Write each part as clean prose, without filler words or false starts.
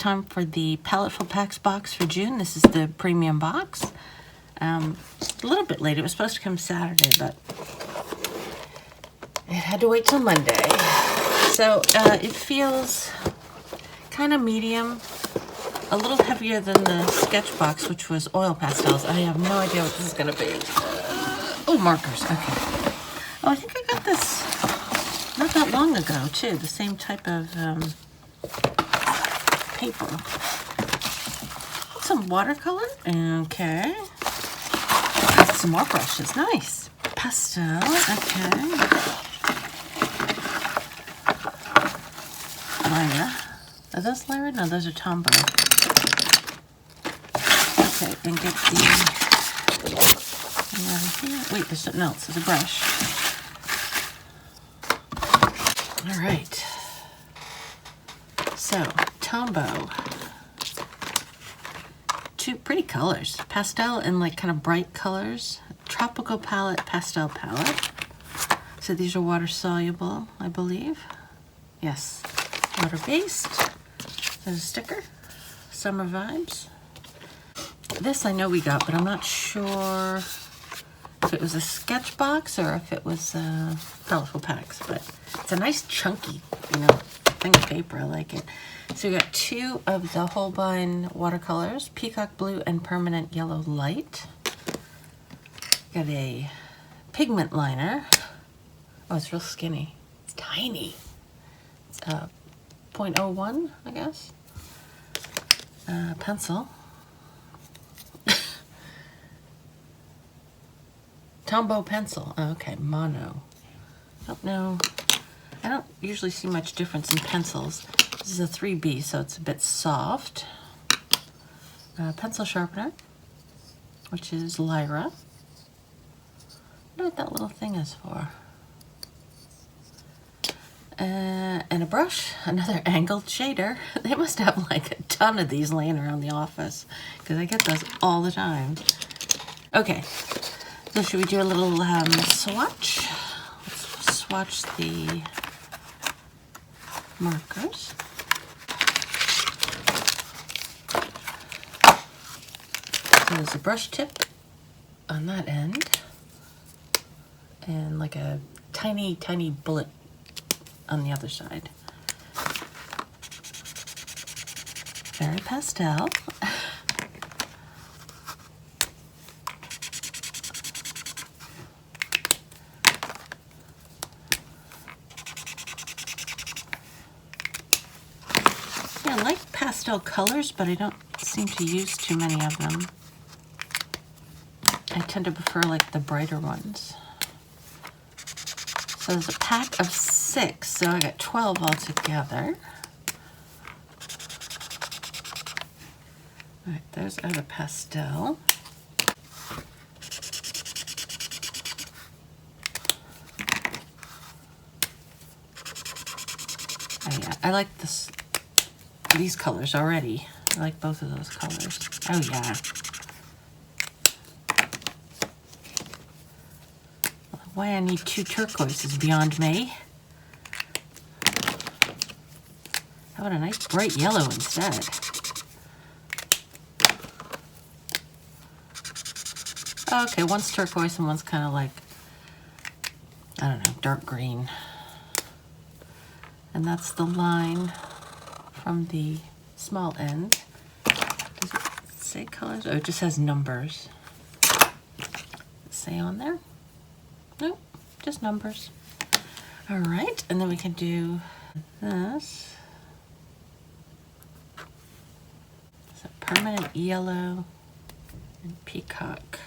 time for the Paletteful Packs box for June. This is the premium box. A little bit late. It was supposed to come Saturday, but it had to wait till Monday. So it feels kind of medium, a little heavier than the sketch box, which was oil pastels. I have no idea what this is going to be. Oh, markers. Okay. Oh, I think I got this not that long ago, too. The same type of paper. Some watercolor. Okay. Some more brushes. Nice. Pastel. Okay. Lyra. Are those Lyra? No, those are Tombow. Okay, and get the over here. Wait, there's something else. There's a brush. All right. So, Tombow. Two pretty colors. Pastel and like kind of bright colors. Tropical palette, pastel palette. So these are water soluble, I believe. Yes. Water based. There's a sticker. Summer vibes. This I know we got, but I'm not sure if it was a sketch box or if it was Paletteful Packs. But it's a nice chunky, thing of paper. I like it. So we got two of the Holbein watercolors, Peacock Blue and Permanent Yellow Light. Got a pigment liner. Oh, it's real skinny. It's tiny. It's 0.01, I guess. Pencil. Tombow pencil. Oh, okay, mono. Don't know. I don't usually see much difference in pencils. This is a 3B, so it's a bit soft. Pencil sharpener, which is Lyra. I wonder what that little thing is for. And a brush, another angled shader. They must have like a ton of these laying around the office because I get those all the time. Okay, so should we do a little swatch? Let's swatch the markers. So there's a brush tip on that end and like a tiny, tiny bullet on the other side. Very pastel. Yeah, I like pastel colors, but I don't seem to use too many of them. I tend to prefer like the brighter ones. So there's a pack of 6, so I got 12 altogether. All right, there's our pastel. Oh yeah, I like these colors already. I like both of those colors. Oh yeah. Why I need 2 turquoises beyond me. How about a nice bright yellow instead? Okay, one's turquoise and one's kind of like, I don't know, dark green. And that's the line from the small end. Does it say colors? Oh, it just has numbers. Does it say on there? Nope, just numbers. All right, and then we can do this. It's a permanent yellow and peacock.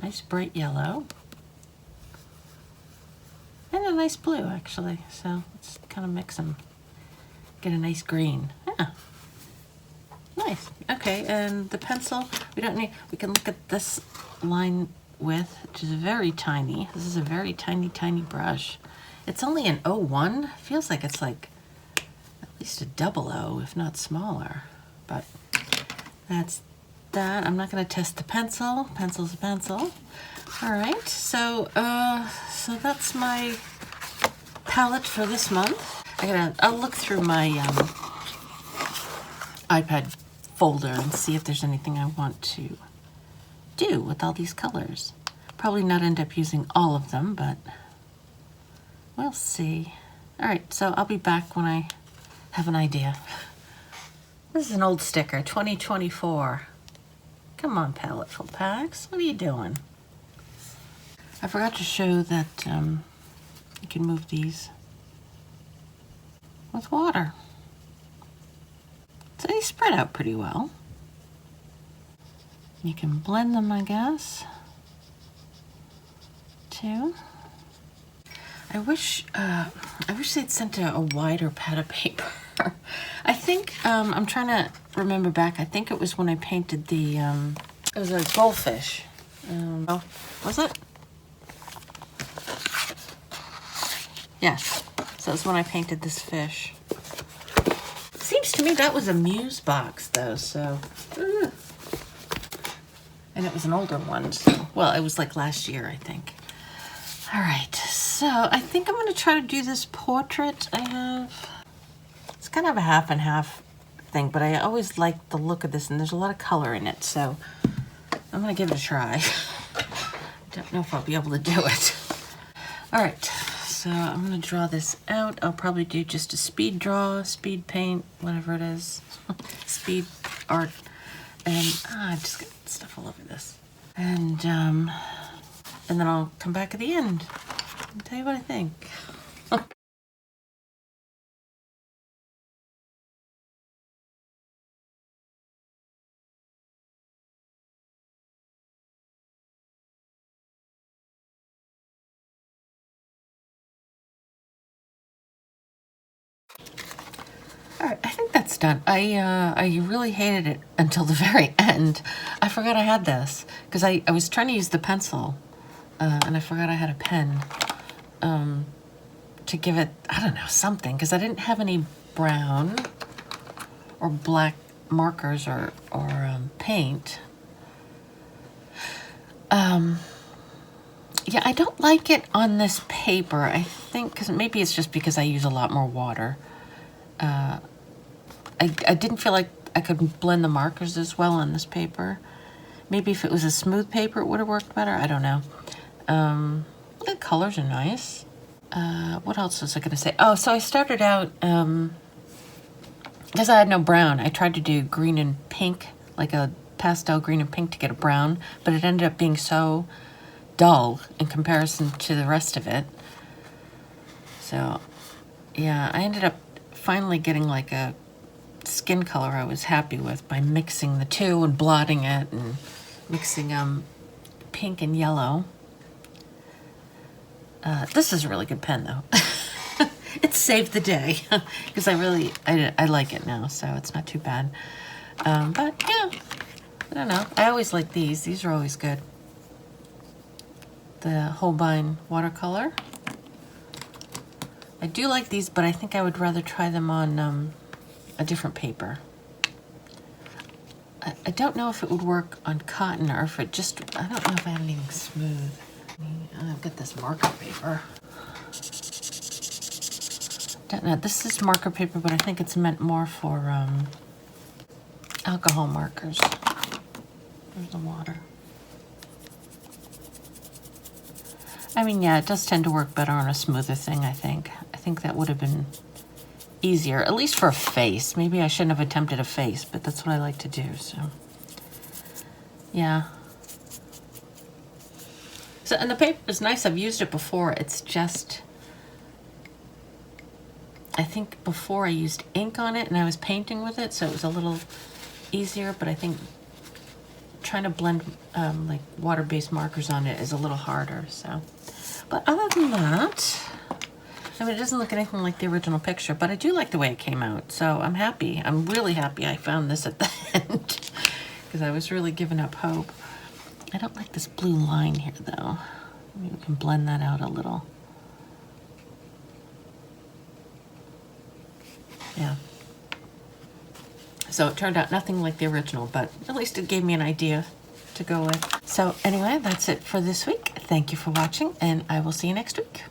Nice bright yellow. And a nice blue, actually. So let's kind of mix them. Get a nice green. Yeah. Nice. Okay, and the pencil, we don't need, we can look at this line width, which is very tiny. This is a very tiny, tiny brush. It's only an 01. Feels like it's like at least a 00, if not smaller. But that's that. I'm not going to test the pencil. Pencil's a pencil. All right, so so that's my palette for this month. I'll look through my iPad folder and see if there's anything I want to do with all these colors. Probably not end up using all of them, but we'll see. All right, so I'll be back when I have an idea. This is an old sticker, 2024. Come on, Paletteful Packs, what are you doing? I forgot to show that you can move these with water. So they spread out pretty well. You can blend them, I guess, too. I wish they'd sent a wider pad of paper. I think, I'm trying to remember back, I think it was when I painted the, it was a goldfish. Oh, was it? Yes, so it's when I painted this fish. Seems to me that was a Muse box though, so. And it was an older one, so, well, it was like last year, I think. All right, so I think I'm gonna try to do this portrait I have. It's kind of a half and half thing, but I always like the look of this, and there's a lot of color in it, so I'm gonna give it a try. Don't know if I'll be able to do it. All right, so I'm gonna draw this out. I'll probably do just a speed draw, speed paint, whatever it is, speed art, and I just got stuff all over this. And then I'll come back at the end and tell you what I think. All right, I think that's done. I really hated it until the very end. I forgot I had this because I was trying to use the pencil and I forgot I had a pen to give it, I don't know, something, because I didn't have any brown or black markers or paint. Yeah, I don't like it on this paper. I think, because maybe it's just because I use a lot more water. I didn't feel like I could blend the markers as well on this paper. Maybe if it was a smooth paper, it would have worked better. I don't know. The colors are nice. What else was I going to say? Oh, so I started out, because I had no brown, I tried to do green and pink, like a pastel green and pink to get a brown, but it ended up being so dull in comparison to the rest of it. So, yeah, I ended up finally getting like a skin color I was happy with by mixing the two and blotting it and mixing pink and yellow. This is a really good pen though. It saved the day because I like it now, so it's not too bad. But yeah, I don't know. I always like these. These are always good. The Holbein watercolor. I do like these, but I think I would rather try them on a different paper. I don't know if it would work on cotton or if it just, I don't know if I have anything smooth. I've got this marker paper. Don't know, this is marker paper, but I think it's meant more for alcohol markers. There's the water. I mean, yeah, it does tend to work better on a smoother thing, I think. I think that would have been easier, at least for a face. Maybe I shouldn't have attempted a face, but that's what I like to do, so. Yeah. So, and the paper is nice. I've used it before. It's just, I think before I used ink on it and I was painting with it, so it was a little easier, but I think trying to blend like water-based markers on it is a little harder, so. But other than that, I mean, it doesn't look anything like the original picture, but I do like the way it came out, so I'm happy. I'm really happy I found this at the end because I was really giving up hope. I don't like this blue line here, though. Maybe we can blend that out a little. Yeah. So it turned out nothing like the original, but at least it gave me an idea to go with. So anyway, that's it for this week. Thank you for watching, and I will see you next week.